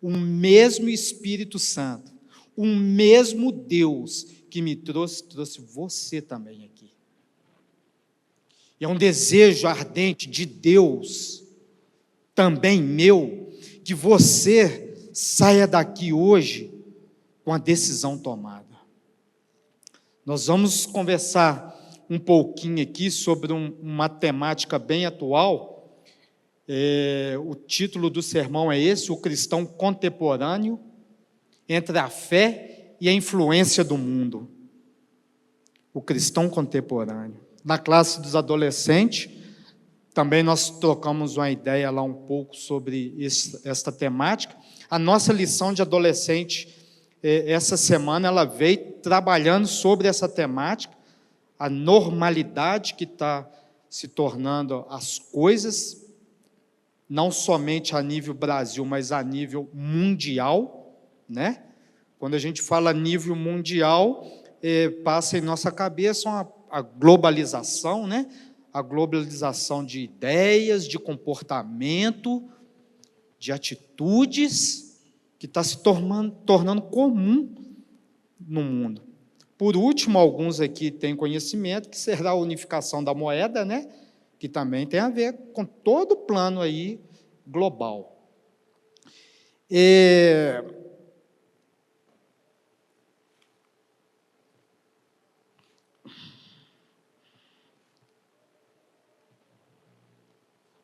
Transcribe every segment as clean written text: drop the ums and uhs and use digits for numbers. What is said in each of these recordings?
O mesmo Espírito Santo, o mesmo Deus que me trouxe você também aqui. E é um desejo ardente de Deus, também meu, que você saia daqui hoje com a decisão tomada. Nós vamos conversar um pouquinho aqui sobre uma temática bem atual. O título do sermão é esse: o cristão contemporâneo, entre a fé e a influência do mundo. O cristão contemporâneo. Na classe dos adolescentes, também nós trocamos uma ideia lá um pouco sobre esta temática. A nossa lição de adolescente, essa semana, ela veio trabalhando sobre essa temática, a normalidade que está se tornando as coisas, não somente a nível Brasil, mas a nível mundial, né? Quando a gente fala nível mundial, passa em nossa cabeça a globalização, né? A globalização de ideias, de comportamento, de atitudes, que está se tornando comum no mundo. Por último, alguns aqui têm conhecimento que será a unificação da moeda, né? Que também tem a ver com todo o plano aí global.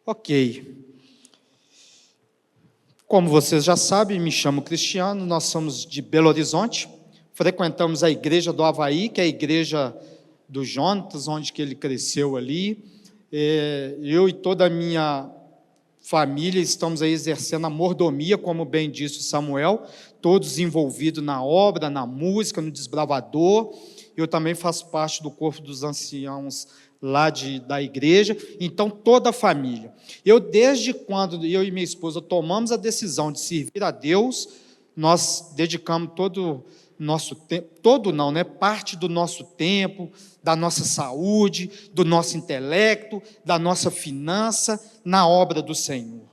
Ok. Como vocês já sabem, me chamo Cristiano, nós somos de Belo Horizonte, frequentamos a igreja do Havaí, que é a igreja do Jonatas, onde que ele cresceu ali. Eu e toda a minha família estamos aí exercendo a mordomia, como bem disse o Samuel, todos envolvidos na obra, na música, no desbravador. Eu também faço parte do corpo dos anciãos lá da igreja, então toda a família. Desde quando eu e minha esposa tomamos a decisão de servir a Deus, nós dedicamos todo nosso tempo, parte do nosso tempo, da nossa saúde, do nosso intelecto, da nossa finança, na obra do Senhor.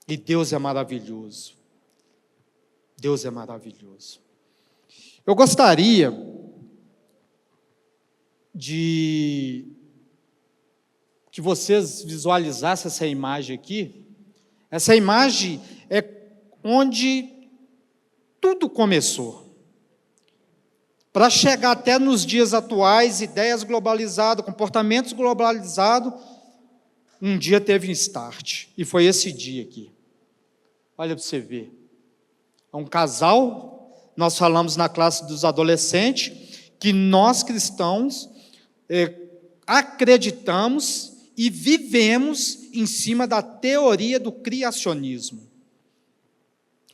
E Deus é maravilhoso. Deus é maravilhoso. Eu gostaria de que vocês visualizassem essa imagem aqui. Essa imagem é onde tudo começou. Para chegar até nos dias atuais, ideias globalizadas, comportamentos globalizados, um dia teve um start, e foi esse dia aqui. Olha para você ver. É um casal, nós falamos na classe dos adolescentes, que nós cristãos acreditamos e vivemos em cima da teoria do criacionismo.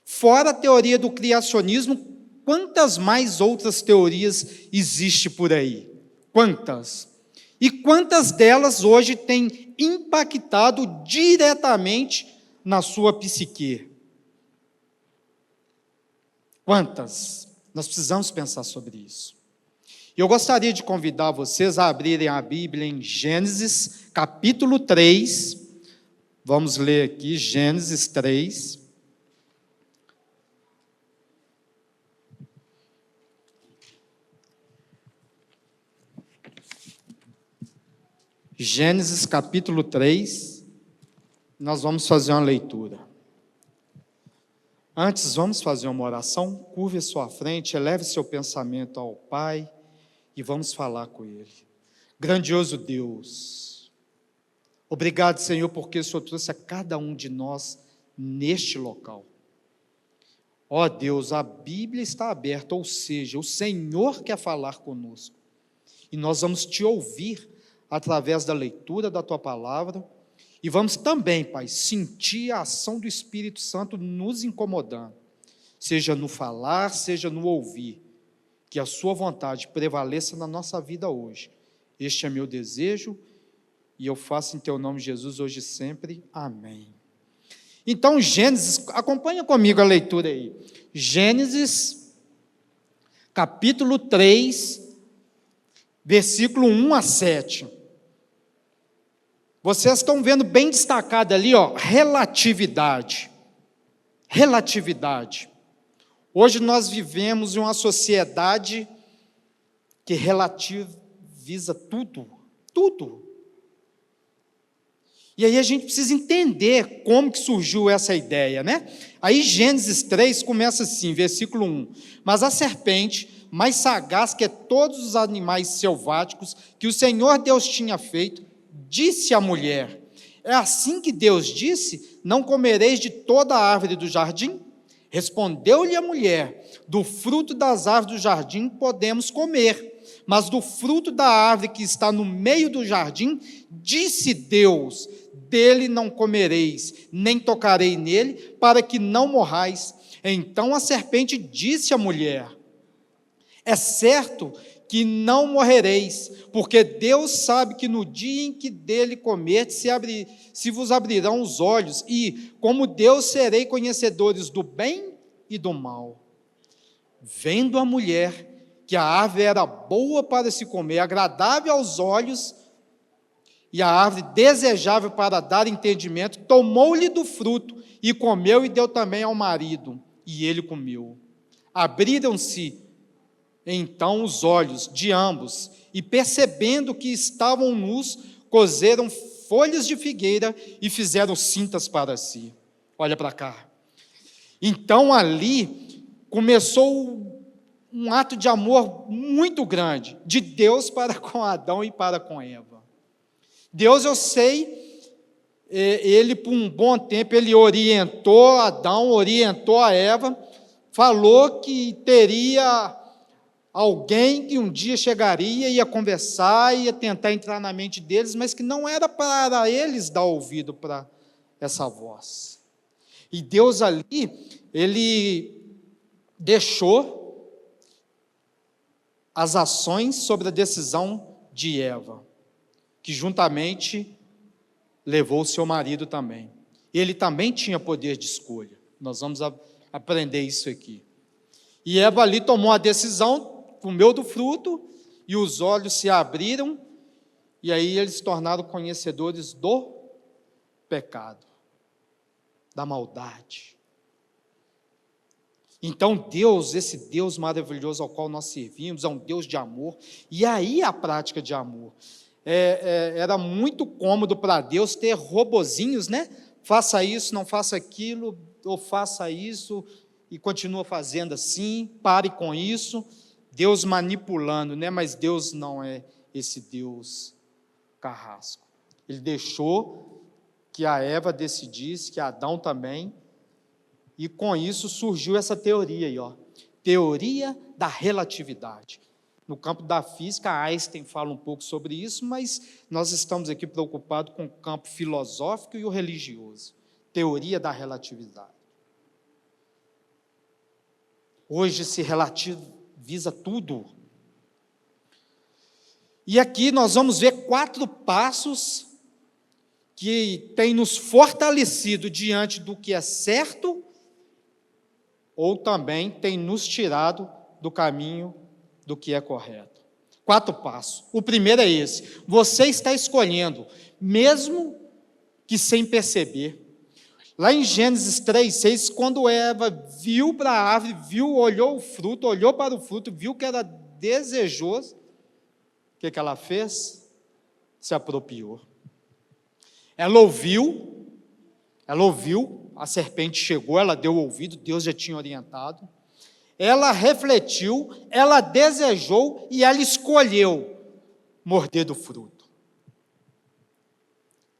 Fora a teoria do criacionismo, quantas mais outras teorias existem por aí? Quantas? E quantas delas hoje têm impactado diretamente na sua psique? Quantas? Nós precisamos pensar sobre isso. Eu gostaria de convidar vocês a abrirem a Bíblia em Gênesis, capítulo 3. Vamos ler aqui, Gênesis 3. Gênesis, capítulo 3. Nós vamos fazer uma leitura. Antes, vamos fazer uma oração. Curve a sua frente, eleve seu pensamento ao Pai e vamos falar com Ele. Grandioso Deus, obrigado, Senhor, porque o Senhor trouxe a cada um de nós neste local. Ó Deus, a Bíblia está aberta, ou seja, o Senhor quer falar conosco. E nós vamos te ouvir através da leitura da Tua Palavra. E vamos também, Pai, sentir a ação do Espírito Santo nos incomodando. Seja no falar, seja no ouvir. Que a sua vontade prevaleça na nossa vida hoje. Este é meu desejo e eu faço em teu nome, Jesus, hoje e sempre. Amém. Então, Gênesis, acompanha comigo a leitura aí. Gênesis, capítulo 3, versículo 1 a 7. Vocês estão vendo bem destacado ali, relatividade. relatividade. Hoje nós vivemos em uma sociedade que relativiza tudo, tudo. E aí a gente precisa entender como que surgiu essa ideia, né? Aí Gênesis 3 começa assim, versículo 1. Mas a serpente, mais sagaz que todos os animais selváticos que o Senhor Deus tinha feito, disse à mulher: é assim que Deus disse, não comereis de toda a árvore do jardim? Respondeu-lhe a mulher: do fruto das árvores do jardim podemos comer, mas do fruto da árvore que está no meio do jardim, disse Deus: dele não comereis, nem tocarei nele, para que não morrais. Então a serpente disse à mulher: é certo que não morrereis, porque Deus sabe que no dia em que dele comerdes, se vos abrirão os olhos, e, como Deus, serei conhecedores do bem e do mal. Vendo a mulher que a árvore era boa para se comer, agradável aos olhos, e a árvore desejável para dar entendimento, tomou-lhe do fruto, e comeu e deu também ao marido, e ele comeu. Abriram-se então os olhos de ambos, e percebendo que estavam nus, coseram folhas de figueira e fizeram cintas para si. Olha para cá. Então ali começou um ato de amor muito grande, de Deus para com Adão e para com Eva. Deus, eu sei, ele por um bom tempo, ele orientou Adão, orientou a Eva, falou que teria alguém que um dia chegaria, ia conversar, ia tentar entrar na mente deles, mas que não era para eles dar ouvido para essa voz. E Deus ali, ele deixou as ações sobre a decisão de Eva, que juntamente levou o seu marido também. Ele também tinha poder de escolha. Nós vamos aprender isso aqui. E Eva ali tomou a decisão, comeu do fruto, e os olhos se abriram, e aí eles se tornaram conhecedores do pecado, da maldade. Então Deus, esse Deus maravilhoso ao qual nós servimos, é um Deus de amor, e aí a prática de amor. Era muito cômodo para Deus ter robozinhos, né? Faça isso, não faça aquilo, ou faça isso, e continua fazendo assim, pare com isso. Deus manipulando, né? Mas Deus não é esse Deus carrasco. Ele deixou que a Eva decidisse, que Adão também, e com isso surgiu essa teoria aí, ó, teoria da relatividade. No campo da física, Einstein fala um pouco sobre isso, mas nós estamos aqui preocupados com o campo filosófico e o religioso. Teoria da relatividade. Hoje se relativiza tudo. E aqui nós vamos ver 4 passos que têm nos fortalecido diante do que é certo, ou também têm nos tirado do caminho do que é correto. 4 passos. O primeiro é esse: você está escolhendo, mesmo que sem perceber. Lá em Gênesis 3:6, quando Eva viu para a árvore, olhou o fruto, olhou para o fruto, viu que era desejoso, o que ela fez? Se apropriou. Ela ouviu, a serpente chegou, ela deu ouvido, Deus já tinha orientado. Ela refletiu, ela desejou e ela escolheu morder do fruto.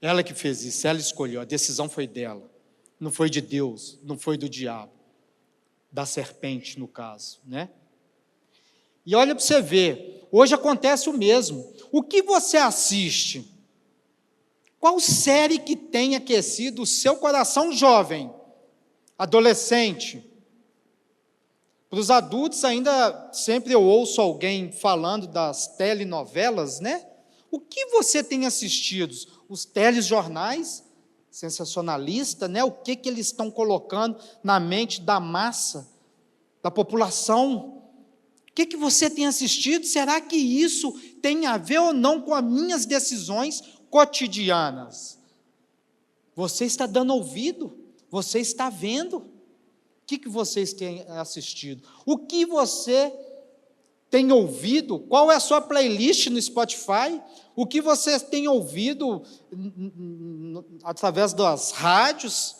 Ela que fez isso, ela escolheu, a decisão foi dela, não foi de Deus, não foi do diabo, da serpente no caso, né? E olha para você ver, hoje acontece o mesmo. O que você assiste? Qual série que tem aquecido o seu coração, jovem, adolescente? Para os adultos, ainda sempre eu ouço alguém falando das telenovelas, né? O que você tem assistido? Os telejornais, sensacionalista, né? O que eles estão colocando na mente da massa, da população? O que você tem assistido? Será que isso tem a ver ou não com as minhas decisões cotidianas? Você está dando ouvido? Você está vendo? que vocês têm assistido? O que você tem ouvido? Qual é a sua playlist no Spotify? O que você tem ouvido através das rádios,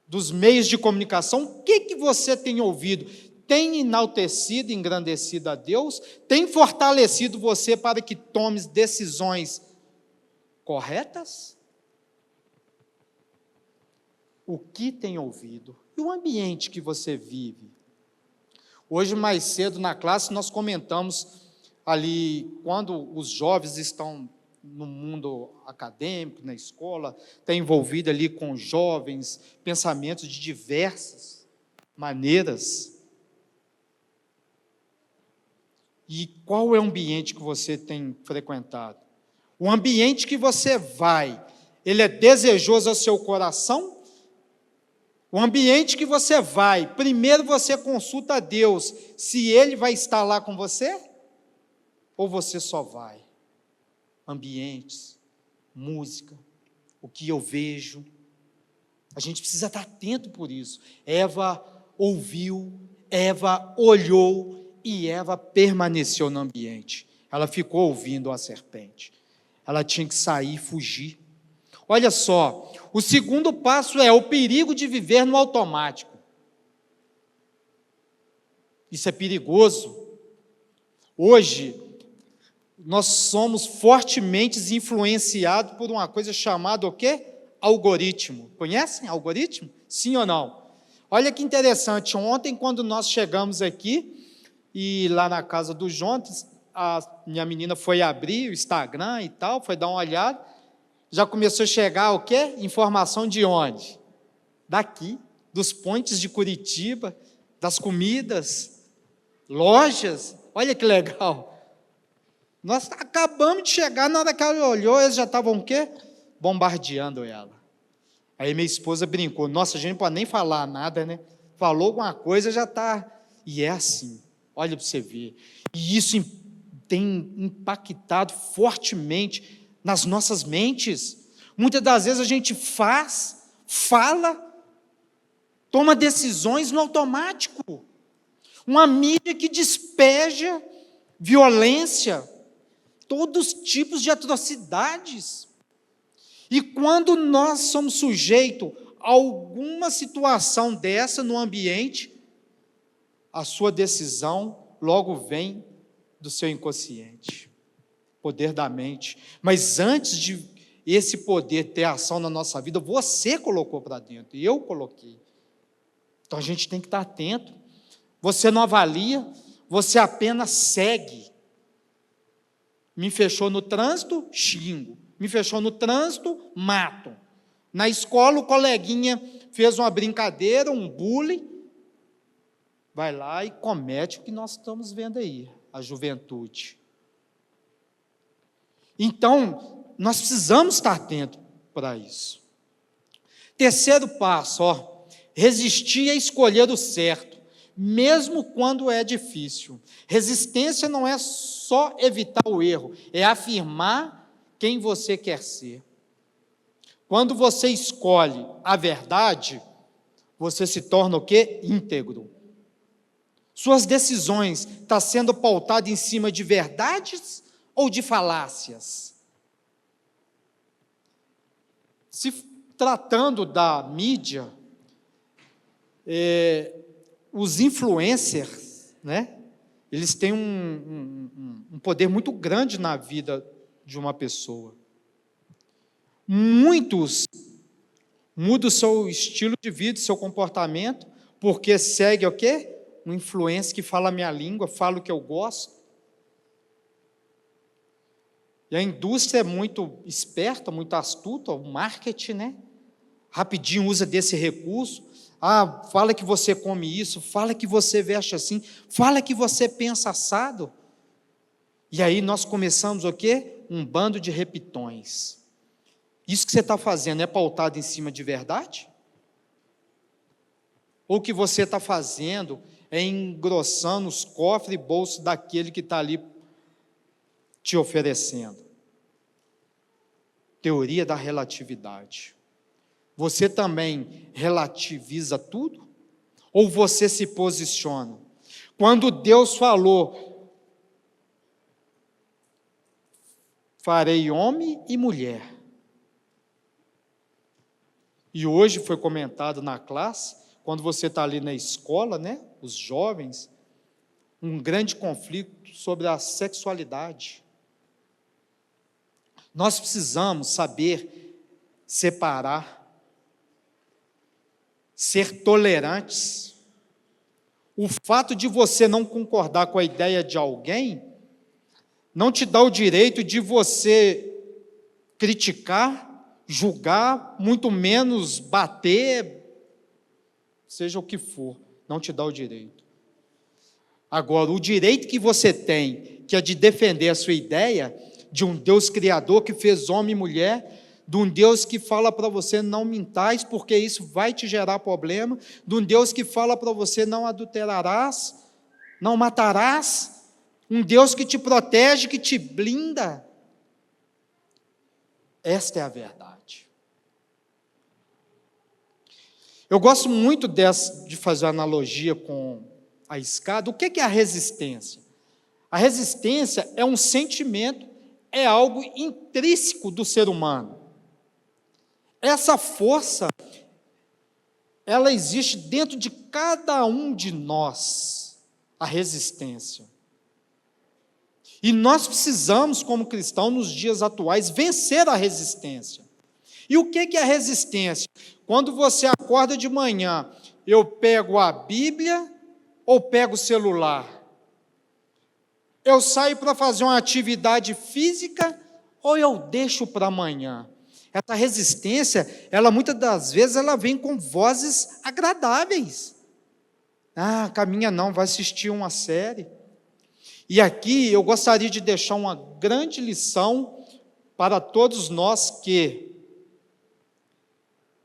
dos meios de comunicação? O que você tem ouvido? Tem enaltecido, engrandecido a Deus? Tem fortalecido você para que tomes decisões corretas? O que tem ouvido? E o ambiente que você vive? Hoje, mais cedo na classe, nós comentamos ali, quando os jovens estão no mundo acadêmico, na escola, está envolvido ali com jovens, pensamentos de diversas maneiras. E qual é o ambiente que você tem frequentado? O ambiente que você vai, ele é desejoso ao seu coração? O ambiente que você vai, primeiro você consulta a Deus, se Ele vai estar lá com você? Ou você só vai? Ambientes, música, o que eu vejo. A gente precisa estar atento por isso. Eva ouviu, Eva olhou, e Eva permaneceu no ambiente. Ela ficou ouvindo a serpente. Ela tinha que sair e fugir. Olha só, o segundo passo é o perigo de viver no automático. Isso é perigoso. Hoje, nós somos fortemente influenciados por uma coisa chamada o quê? Algoritmo. Conhecem algoritmo? Sim ou não? Olha que interessante, ontem quando nós chegamos aqui, e lá na casa do Jonas, a minha menina foi abrir o Instagram e tal, foi dar uma olhada, já começou a chegar o quê? Informação de onde? Daqui, dos pontes de Curitiba, das comidas, lojas, olha que legal. Nós acabamos de chegar, na hora que ela olhou, eles já estavam o quê? Bombardeando ela. Aí minha esposa brincou, nossa, a gente não pode nem falar nada, né? Falou alguma coisa, já está. E é assim, olha para você ver. E isso tem impactado fortemente nas nossas mentes. Muitas das vezes a gente fala, toma decisões no automático. Uma mídia que despeja violência, todos os tipos de atrocidades. E quando nós somos sujeitos a alguma situação dessa no ambiente, a sua decisão logo vem do seu inconsciente, poder da mente. Mas antes de esse poder ter ação na nossa vida, você colocou para dentro, e eu coloquei. Então a gente tem que estar atento. Você não avalia, você apenas segue. Me fechou no trânsito, xingo. Me fechou no trânsito, mato. Na escola, o coleguinha fez uma brincadeira, um bullying, vai lá e comete o que nós estamos vendo aí, a juventude. Então, nós precisamos estar atentos para isso. Terceiro passo, resistir a escolher o certo, mesmo quando é difícil. Resistência não é só evitar o erro, é afirmar quem você quer ser. Quando você escolhe a verdade, você se torna o quê? Íntegro. Suas decisões estão sendo pautadas em cima de verdades ou de falácias? Se tratando da mídia, os influencers, né, eles têm um poder muito grande na vida de uma pessoa. Muitos mudam o seu estilo de vida, o seu comportamento, porque segue o quê? Um influencer que fala a minha língua, fala o que eu gosto. E a indústria é muito esperta, muito astuta, o marketing, né? Rapidinho usa desse recurso. Fala que você come isso, fala que você veste assim, fala que você pensa assado. E aí nós começamos o quê? Um bando de repitões. Isso que você está fazendo é pautado em cima de verdade? Ou o que você está fazendo é engrossando os cofres e bolsos daquele que está ali te oferecendo? Teoria da relatividade. Você também relativiza tudo? Ou você se posiciona? Quando Deus falou, farei homem e mulher. E hoje foi comentado na classe, quando você está ali na escola, né, os jovens, um grande conflito sobre a sexualidade. Nós precisamos saber separar, ser tolerantes. O fato de você não concordar com a ideia de alguém não te dá o direito de você criticar, julgar, muito menos bater, seja o que for, não te dá o direito. Agora, o direito que você tem, que é de defender a sua ideia, de um Deus criador que fez homem e mulher, de um Deus que fala para você não mintais, porque isso vai te gerar problema, de um Deus que fala para você não adulterarás, não matarás, um Deus que te protege, que te blinda. Esta é a verdade. Eu gosto muito de fazer analogia com a escada. O que é a resistência? A resistência é um sentimento, é algo intrínseco do ser humano. Essa força, ela existe dentro de cada um de nós, a resistência. E nós precisamos, como cristãos, nos dias atuais, vencer a resistência. E o que é a resistência? Quando você acorda de manhã, eu pego a Bíblia ou pego o celular? Eu saio para fazer uma atividade física ou eu deixo para amanhã? Essa resistência, ela muitas das vezes, ela vem com vozes agradáveis. Ah, caminha não, vai assistir uma série. E aqui eu gostaria de deixar uma grande lição para todos nós que,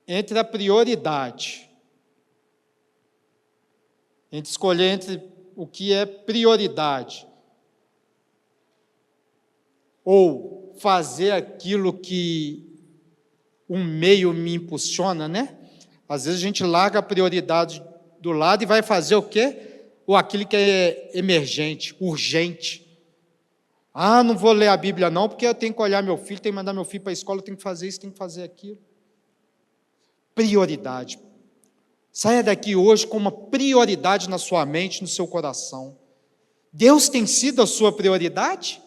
entre a prioridade, entre escolher entre o que é prioridade, ou fazer aquilo que um meio me impulsiona, né? Às vezes a gente larga a prioridade do lado e vai fazer o quê? Ou aquilo que é emergente, urgente. Ah, não vou ler a Bíblia não, porque eu tenho que olhar meu filho, tenho que mandar meu filho para a escola, eu tenho que fazer isso, tenho que fazer aquilo. Prioridade. Saia daqui hoje com uma prioridade na sua mente, no seu coração. Deus tem sido a sua prioridade?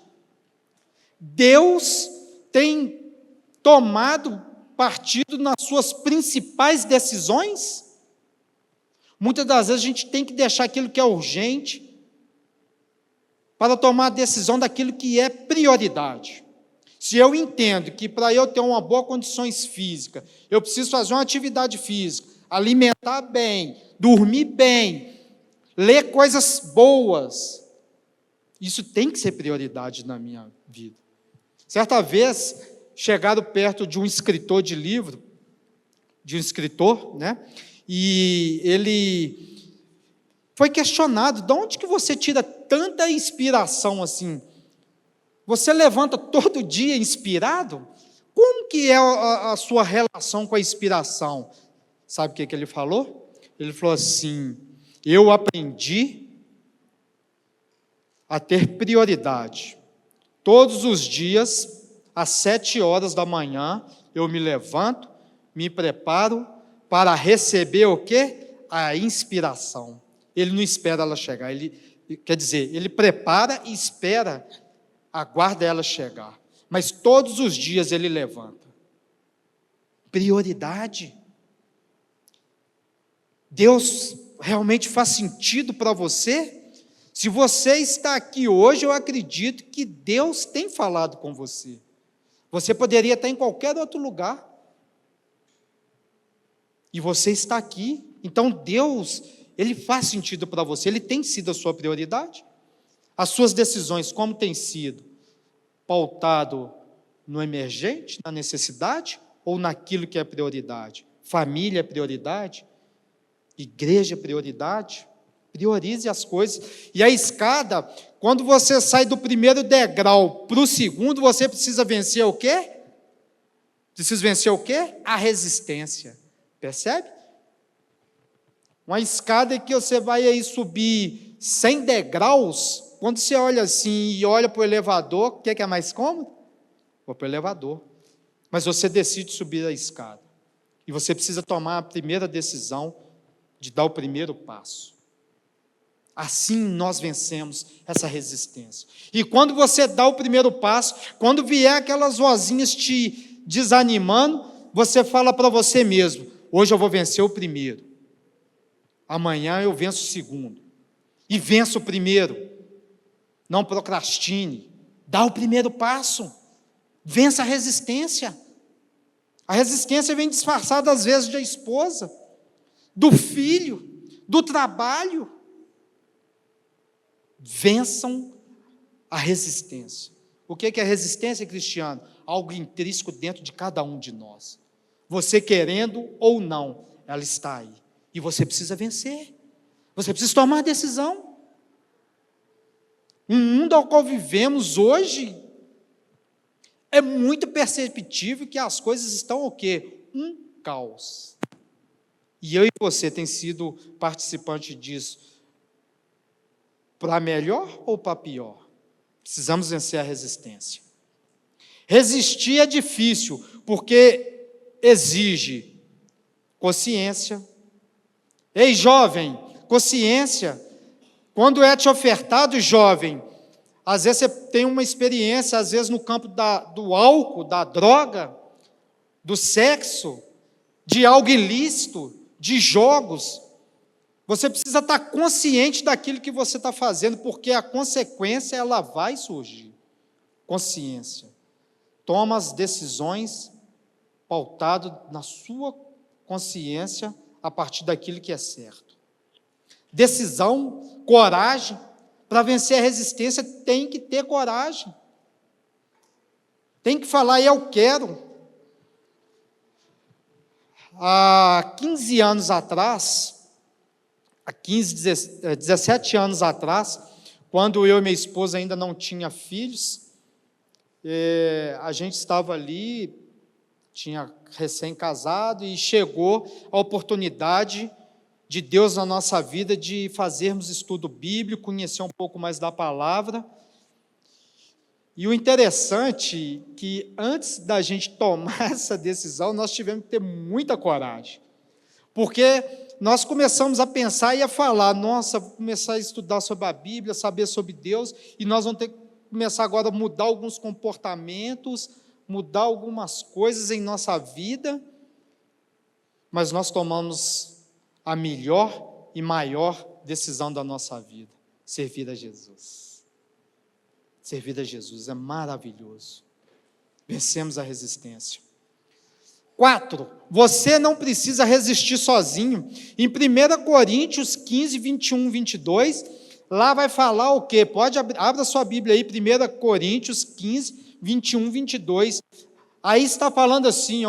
Deus tem tomado partido nas suas principais decisões? Muitas das vezes a gente tem que deixar aquilo que é urgente para tomar a decisão daquilo que é prioridade. Se eu entendo que para eu ter uma boa condições físicas, eu preciso fazer uma atividade física, alimentar bem, dormir bem, ler coisas boas, isso tem que ser prioridade na minha vida. Certa vez, chegaram perto de um escritor de livro, de um escritor, né? E ele foi questionado, de onde que você tira tanta inspiração assim? Você levanta todo dia inspirado? Como que é a sua relação com a inspiração? Sabe o que ele falou? Ele falou assim, eu aprendi a ter prioridade. Todos os dias, às 7 horas da manhã, eu me levanto, me preparo para receber o quê? A inspiração. Ele não espera ela chegar, quer dizer, ele prepara e espera, aguarda ela chegar. Mas todos os dias ele levanta. Prioridade. Deus realmente faz sentido para você? Se você está aqui hoje, eu acredito que Deus tem falado com você. Você poderia estar em qualquer outro lugar. E você está aqui. Então Deus, Ele faz sentido para você. Ele tem sido a sua prioridade? As suas decisões, como tem sido? Pautado no emergente, na necessidade? Ou naquilo que é prioridade? Família é prioridade? Igreja é prioridade? Priorize as coisas. E a escada, quando você sai do primeiro degrau para o segundo, você precisa vencer o quê? Preciso vencer o quê? A resistência. Percebe? Uma escada que você vai aí subir 100 degraus, quando você olha assim e olha para o elevador, o que é mais cômodo? Vou para o elevador. Mas você decide subir a escada. E você precisa tomar a primeira decisão de dar o primeiro passo. Assim nós vencemos essa resistência. E quando você dá o primeiro passo, quando vier aquelas vozinhas te desanimando, você fala para você mesmo: hoje eu vou vencer o primeiro. Amanhã eu venço o segundo. E venço o primeiro. Não procrastine. Dá o primeiro passo. Vença a resistência. A resistência vem disfarçada às vezes da esposa, do filho, do trabalho. Vençam a resistência. O que é resistência, Cristiano? Algo intrínseco dentro de cada um de nós. Você querendo ou não, ela está aí. E você precisa vencer. Você precisa tomar a decisão. O mundo ao qual vivemos hoje é muito perceptível que as coisas estão o quê? Um caos. E eu e você tem sido participante disso. Para melhor ou para pior? Precisamos vencer a resistência. Resistir é difícil, porque exige consciência. Ei, jovem, consciência. Quando é te ofertado, jovem, às vezes você tem uma experiência, às vezes no campo do álcool, da droga, do sexo, de algo ilícito, de jogos. Você precisa estar consciente daquilo que você está fazendo, porque a consequência, ela vai surgir. Consciência. Toma as decisões pautado na sua consciência a partir daquilo que é certo. Decisão, coragem. Para vencer a resistência, tem que ter coragem. Tem que falar: eu quero. Há 15 anos atrás, 17 anos atrás, quando eu e minha esposa ainda não tinha filhos, a gente estava ali, tinha recém-casado, e chegou a oportunidade de Deus na nossa vida de fazermos estudo bíblico, conhecer um pouco mais da palavra. E o interessante é que antes da gente tomar essa decisão, nós tivemos que ter muita coragem, porque nós começamos a pensar e a falar: nossa, vou começar a estudar sobre a Bíblia, saber sobre Deus, e nós vamos ter que começar agora a mudar alguns comportamentos, mudar algumas coisas em nossa vida, mas nós tomamos a melhor e maior decisão da nossa vida: servir a Jesus. Servir a Jesus é maravilhoso. Vencemos a resistência. 4, você não precisa resistir sozinho. Em 1 Coríntios 15, 21, 22, lá vai falar o quê? Abra sua Bíblia aí, 1 Coríntios 15, 21, 22. Aí está falando assim,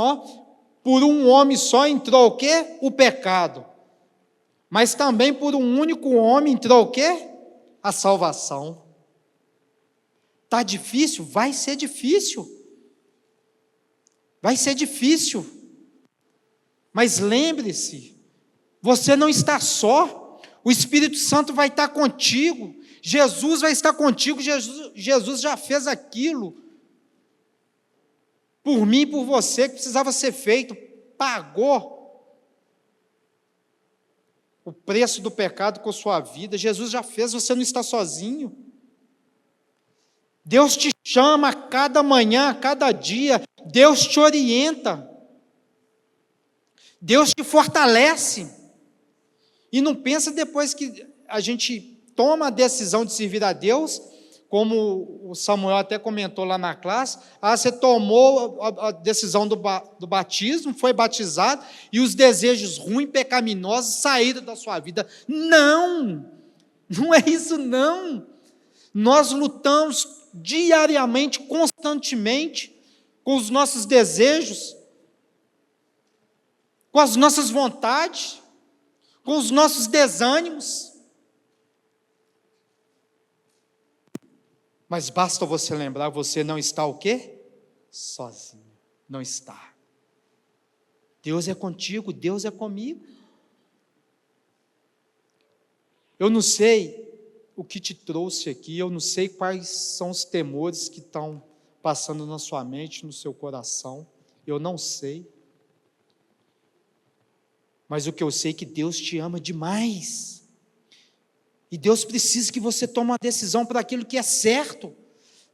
por um homem só entrou o quê? O pecado. Mas também por um único homem entrou o quê? A salvação. Está difícil? Vai ser difícil. Vai ser difícil. Mas lembre-se, você não está só. O Espírito Santo vai estar contigo. Jesus vai estar contigo. Jesus já fez aquilo por mim e por você que precisava ser feito. Pagou o preço do pecado com a sua vida. Jesus já fez, você não está sozinho. Deus te chama a cada manhã, a cada dia. Deus te orienta. Deus te fortalece. E não pensa depois que a gente toma a decisão de servir a Deus, como o Samuel até comentou lá na classe, você tomou a decisão do batismo, foi batizado, e os desejos ruins, pecaminosos saíram da sua vida. Não! Não é isso não! Nós lutamos diariamente, constantemente, com os nossos desejos, com as nossas vontades, com os nossos desânimos. Mas basta você lembrar, você não está o quê? Sozinho. Não está. Deus é contigo, Deus é comigo. Eu não sei o que te trouxe aqui, eu não sei quais são os temores que estão passando na sua mente, no seu coração, eu não sei. Mas o que eu sei é que Deus te ama demais. E Deus precisa que você tome uma decisão para aquilo que é certo.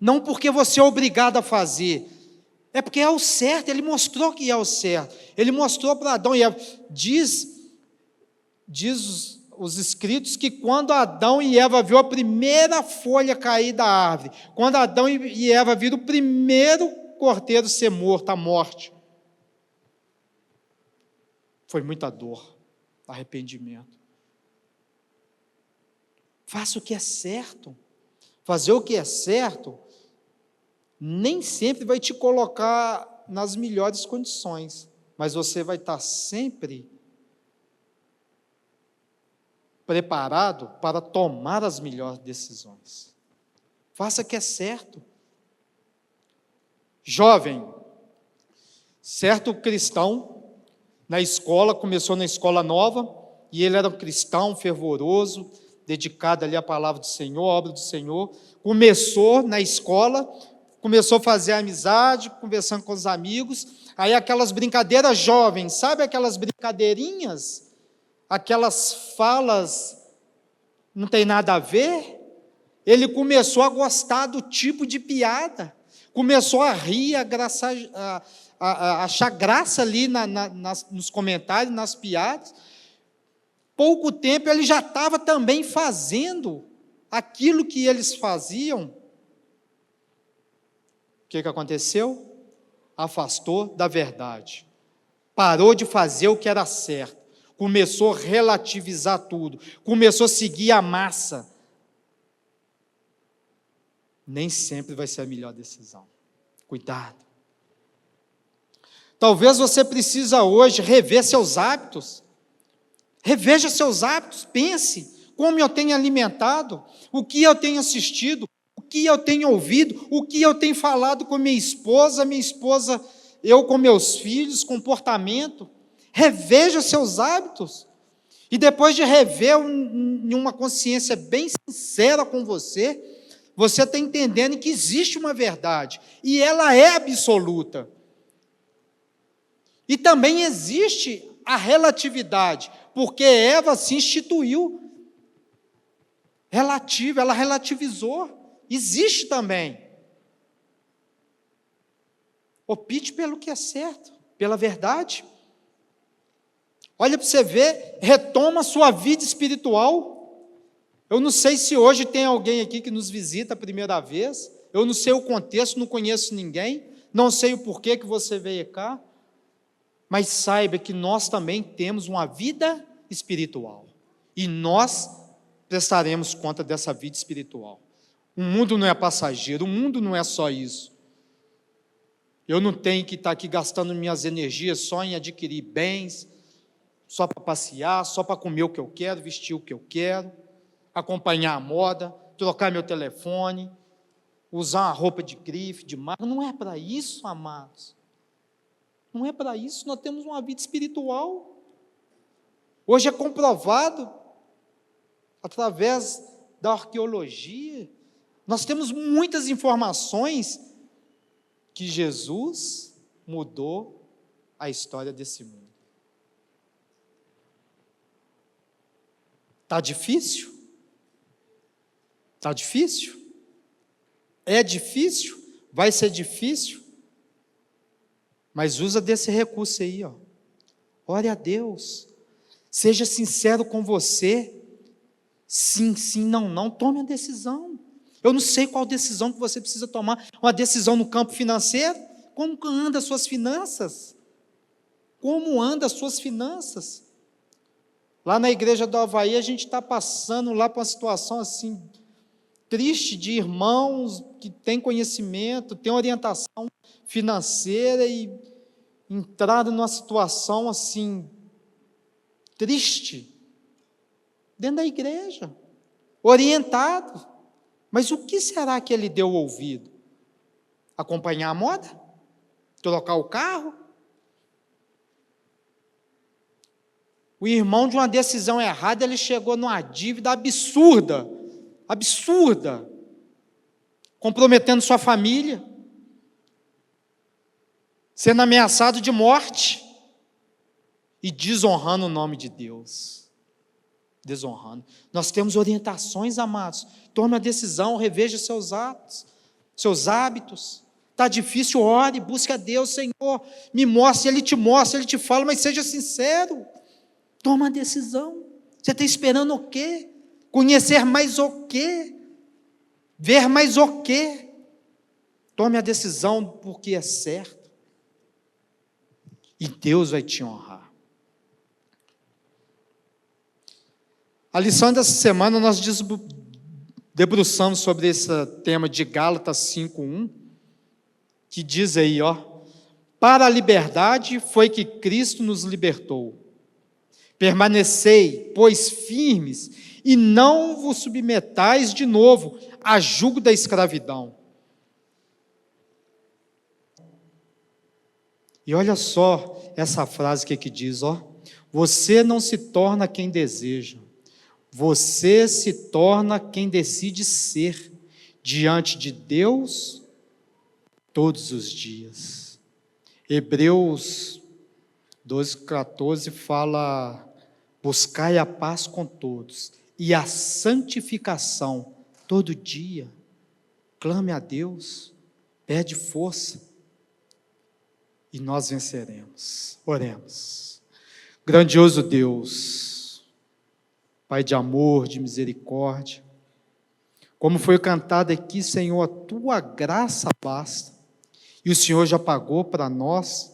Não porque você é obrigado a fazer. É porque é o certo, Ele mostrou que é o certo. Ele mostrou para Adão e Eva. Diz os escritos que quando Adão e Eva viu a primeira folha cair da árvore, quando Adão e Eva viram o primeiro cordeiro ser morto, a morte, foi muita dor, arrependimento. Faça o que é certo. Fazer o que é certo nem sempre vai te colocar nas melhores condições, mas você vai estar sempre preparado para tomar as melhores decisões. Faça o que é certo. Jovem, certo cristão, na escola, começou na escola nova, e ele era um cristão fervoroso, dedicado ali à palavra do Senhor, à obra do Senhor. Começou na escola, começou a fazer amizade, conversando com os amigos, aí aquelas brincadeiras jovens, sabe aquelas brincadeirinhas? Aquelas falas não tem nada a ver, ele começou a gostar do tipo de piada, começou a rir, a achar graça ali nos comentários, nas piadas. Pouco tempo ele já estava também fazendo aquilo que eles faziam. O que aconteceu? Afastou da verdade, parou de fazer o que era certo, começou a relativizar tudo, começou a seguir a massa. Nem sempre vai ser a melhor decisão. Cuidado. Talvez você precisa hoje rever seus hábitos. Reveja seus hábitos, pense como eu tenho alimentado, o que eu tenho assistido, o que eu tenho ouvido, o que eu tenho falado com minha esposa, eu com meus filhos, comportamento. Reveja seus hábitos. E depois de rever em uma consciência bem sincera com você, você está entendendo que existe uma verdade, e ela é absoluta. E também existe a relatividade, porque Eva se instituiu relativa, ela relativizou. Existe também. Opte pelo que é certo, pela verdade. Olha para você ver, retoma a sua vida espiritual. Eu não sei se hoje tem alguém aqui que nos visita a primeira vez, eu não sei o contexto, não conheço ninguém, não sei o porquê que você veio cá, mas saiba que nós também temos uma vida espiritual, e nós prestaremos conta dessa vida espiritual. O mundo não é passageiro, o mundo não é só isso. Eu não tenho que estar aqui gastando minhas energias só em adquirir bens, só para passear, só para comer o que eu quero, vestir o que eu quero, acompanhar a moda, trocar meu telefone, usar uma roupa de grife, de marca. Não é para isso, amados. Não é para isso, nós temos uma vida espiritual. Hoje é comprovado, através da arqueologia, nós temos muitas informações que Jesus mudou a história desse mundo. Está difícil? Está difícil? É difícil? Vai ser difícil? Mas usa desse recurso aí, ó. Ore a Deus. Seja sincero com você. Sim, sim, não, não. Tome a decisão. Eu não sei qual decisão que você precisa tomar. Uma decisão no campo financeiro? Como anda as suas finanças? Como anda as suas finanças? Lá na igreja do Havaí, a gente está passando lá por uma situação assim, triste, de irmãos que têm conhecimento, têm orientação financeira e entraram numa situação assim, triste, dentro da igreja, orientado. Mas o que será que ele deu ouvido? Acompanhar a moda? Trocar o carro? O irmão, de uma decisão errada, ele chegou numa dívida absurda, comprometendo sua família, sendo ameaçado de morte e desonrando o nome de Deus. Desonrando. Nós temos orientações, amados. Tome a decisão, reveja seus atos, seus hábitos. Está difícil, ore, busque a Deus, Senhor, me mostre, Ele te fala, mas seja sincero. Toma a decisão. Você está esperando o quê? Conhecer mais o quê? Ver mais o quê? Tome a decisão porque é certo. E Deus vai te honrar. A lição dessa semana nós debruçamos sobre esse tema de Gálatas 5:1, que diz aí, para a liberdade foi que Cristo nos libertou. Permanecei, pois, firmes, e não vos submetais de novo a jugo da escravidão. E olha só essa frase que diz, você não se torna quem deseja, você se torna quem decide ser diante de Deus todos os dias. Hebreus 12:14 fala: buscai a paz com todos e a santificação todo dia. Clame a Deus, pede força e nós venceremos. Oremos. Grandioso Deus, Pai de amor, de misericórdia, como foi cantado aqui, Senhor, a tua graça basta, e o Senhor já pagou para nós,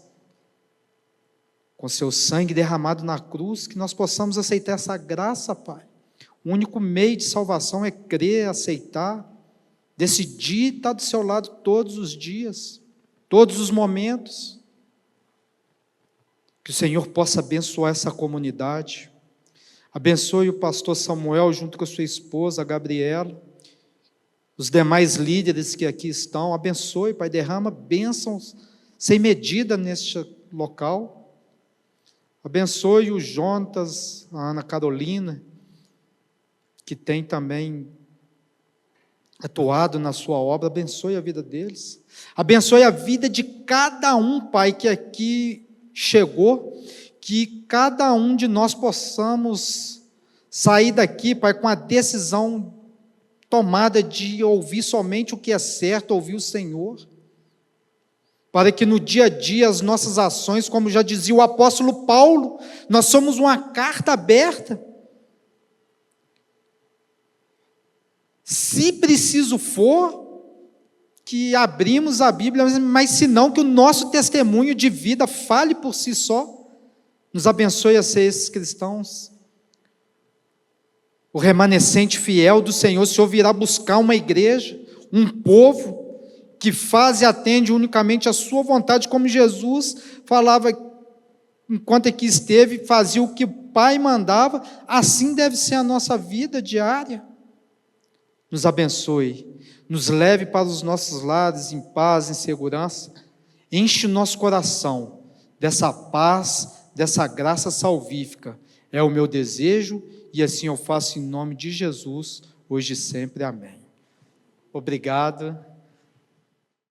com seu sangue derramado na cruz, que nós possamos aceitar essa graça, Pai. O único meio de salvação é crer, aceitar, decidir estar do seu lado todos os dias, todos os momentos. Que o Senhor possa abençoar essa comunidade. Abençoe o pastor Samuel junto com a sua esposa, a Gabriela, os demais líderes que aqui estão. Abençoe, Pai, derrama bênçãos sem medida neste local. Abençoe o Jonatas, a Ana Carolina, que tem também atuado na sua obra. Abençoe a vida deles. Abençoe a vida de cada um, Pai, que aqui chegou, que cada um de nós possamos sair daqui, Pai, com a decisão tomada de ouvir somente o que é certo, ouvir o Senhor, para que no dia a dia as nossas ações, como já dizia o apóstolo Paulo, nós somos uma carta aberta. Se preciso for, que abrimos a Bíblia, mas se não, que o nosso testemunho de vida fale por si só. Nos abençoe a ser esses cristãos, o remanescente fiel do Senhor. O Senhor virá buscar uma igreja, um povo, que faz e atende unicamente a sua vontade, como Jesus falava, enquanto aqui esteve, fazia o que o Pai mandava. Assim deve ser a nossa vida diária. Nos abençoe, nos leve para os nossos lares em paz, em segurança, enche o nosso coração dessa paz, dessa graça salvífica. É o meu desejo, e assim eu faço em nome de Jesus, hoje e sempre. Amém. Obrigado.